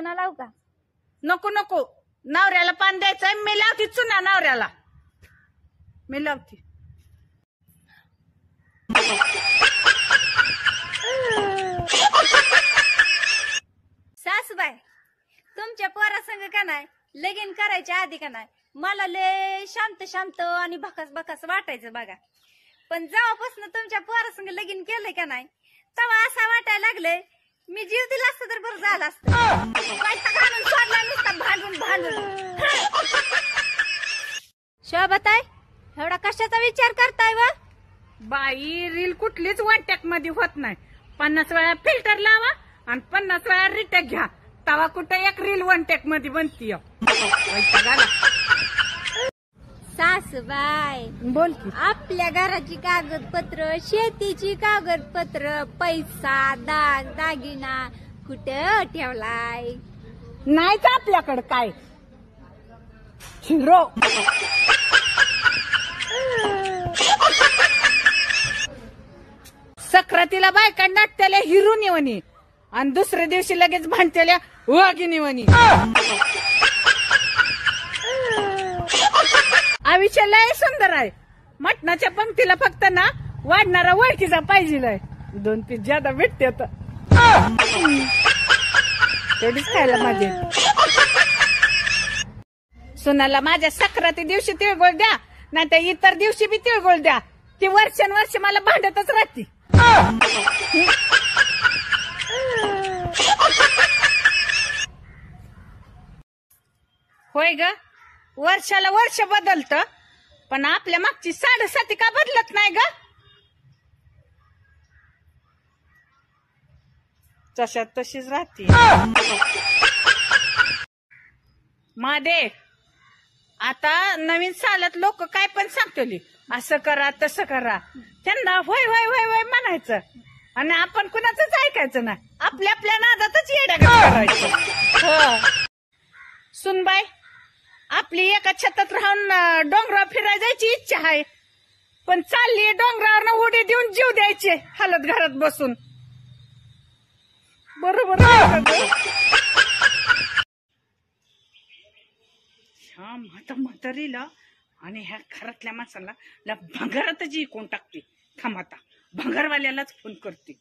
चुना लावू का? नको नको, नवऱ्याला पान द्यायचंय. मी लावती चुना नवऱ्याला, मी लावती. सासूबाई, तुमच्या पोरासंग का नाही लगीन करायच्या आधी का नाही मला लय शांत शांत आणि भकास भकास वाटायचं बघा. पण जेव्हापासून तुमच्या पोरासंग लगीन केलंय का नाही तेव्हा असं वाटायला लागलंय मी जीव दिला असतं तर बरं झालं असतं. पैसा घालून सोडला नुसता भांडून भांडून. शोभाताई, एवढा कशाचा विचार करताय व? बाई, रील कुठलीच वनटॅक मध्ये होत नाही. 50 वेळा फिल्टर लावा आणि 50 वेळा रिटेक घ्या, तवा कुठे एक रील वनटॅक मध्ये बनतीय. सासूबाई, बोल की. आपल्या घराची कागदपत्र, शेतीची कागदपत्र, पैसा दाग दागिना कुठं ठेवलाय? नाहीच आपल्याकडे काय. हिरो सक्रातीला बायका नाटत्याला हिरो निवणी आणि दुसऱ्या दिवशी लगेच भांडतेल्या वाघिनी वणी. आयुष्य लय सुंदर आहे. मटणाच्या पंक्तीला फक्त ना वाढणारा ओळखीचा पाहिजे. 2-3 ज्यादा भेटते तेवढीच खायला माझे. सुनाला माझ्या सक्राती दिवशी तिळगुळ द्या, नाही तर इतर दिवशी बी तिळगुळ द्या. ती वर्षानुवर्ष मला भांडतच राहते. होय ग, वर्षाला वर्ष बदलत, पण आपल्या मागची साडेसाती का बदलत नाही ग? तशात तशीच राहते. मादे, आता नवीन सालात लोक काय पण सांगतली, असं करा तसं करा. त्यांना होय होय होय होय म्हणायचं आणि आपण कुणाचंच ऐकायचं ना. आपल्या आपल्या नादातच येड्या करायचं. सुनबाई, आपली एका छतात राहून डोंगरावर फिरायला जायची इच्छा आहे, पण चालली डोंगरावर उडी देऊन जीव द्यायचे हालत घरात बसून. बरोबर ह्या म्हातारीला आणि ह्या घरातल्या माणसाला भंगारातच इकून टाकते. थांब, आता भंगारवाल्यालाच फोन करते.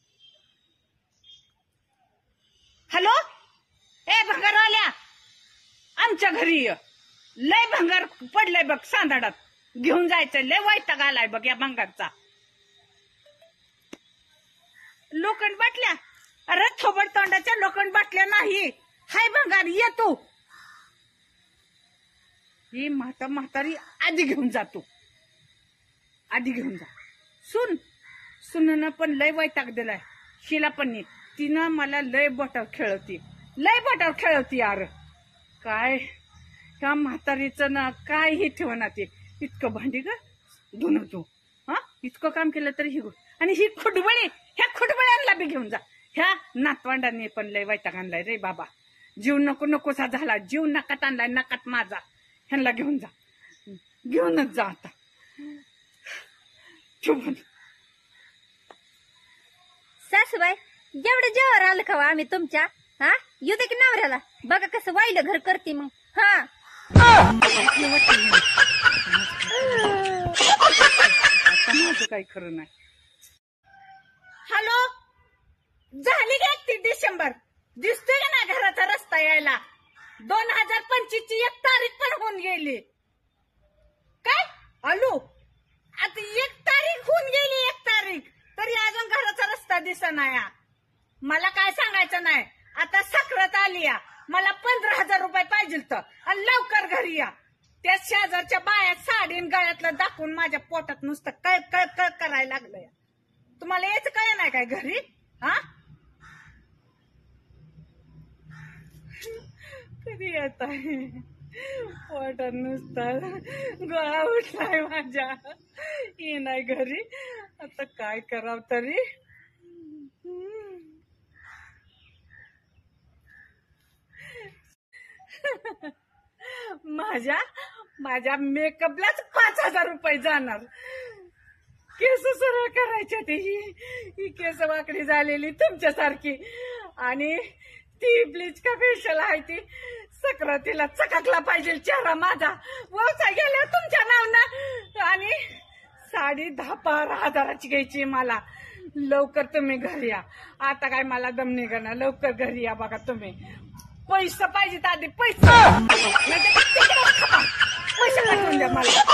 हॅलो, ए भंगारवाल्या, आमच्या घरी ये. लय भंगार पडलाय बघ सांदाडात, घेऊन जायचंय. लय वैताग आलाय बघ या भंगारचा. लोखंड बाटल्या? अरे थोबड तोंडाच्या लोखंड बाटल्या नाही, हाय भंगार, ये तू. ही म्हातारी आधी घेऊन जातो, आधी घेऊन जा. सुननं पण लय वैताग दिलाय. शिला पण तिनं मला लय बोटावर खेळवती यार. काय ह्या म्हातारीचं ना काय हे ठेवणार. ते इतकं भांडी ग धुन तू, इतकं काम केलं तरी ही. आणि ही खुडबळी, ह्या खुडबळ्यांना बी घेऊन जा. ह्या नातवांडांनी पण लय वैताग आणलाय रे बाबा. जीव नको नकोसा झाला, जीव नकात आणलाय, नकात माझा. ह्यांना घेऊन जा, घेऊनच जा आता. सासूबाई, जेवढं जेवण आलं का आम्ही तुमच्या? येऊ दे की नवऱ्याला, बघा कसं वाईलं घर करते मग. माझं काही खरं नाही. हॅलो, झाली का 31 डिसेंबर? दिसतोय का ना घराचा रस्ता यायला? 2025 ची 1 तारीख पण होऊन गेली. काय आलो आता 1 तारीख होऊन गेली, 1 तारीख तरी अजून घराचा रस्ता दिसना. मला काय सांगायचं नाही. आता सक्रात आली या, मला 15,000 रुपये पाहिजे तर, आणि लवकर घरी या. त्या शेजारच्या बाया साडीन गळ्यातलं दाखवून माझ्या पोटात नुसतं कळ कळ कळ करायला लागलंय. तुम्हाला याच काय नाही काय घरी? कधी येत आहे? पोटात नुसता गोळा उठलाय माझ्या. ये नाही घरी, आता काय करावं तरी. माझ्या मेकअपलाच 5,000 रुपये जाणार. केस सरळ करायच्या, ही केस वाकडी झालेली तुमच्यासारखी, आणि ती ब्लीच का फेशियल आहे ती सक्रातीला चकाकला पाहिजे चेहरा माझा. व्यवसाय गेला तुमच्या नावनं आणि साडी 10-12 हजाराची घ्यायची मला. लवकर तुम्ही घरी या. आता काय मला दम निघणार. लवकर घरी या बघा तुम्ही. पैसे पाहिजेत आधी पैसे. पैसे पाठवून द्या मला.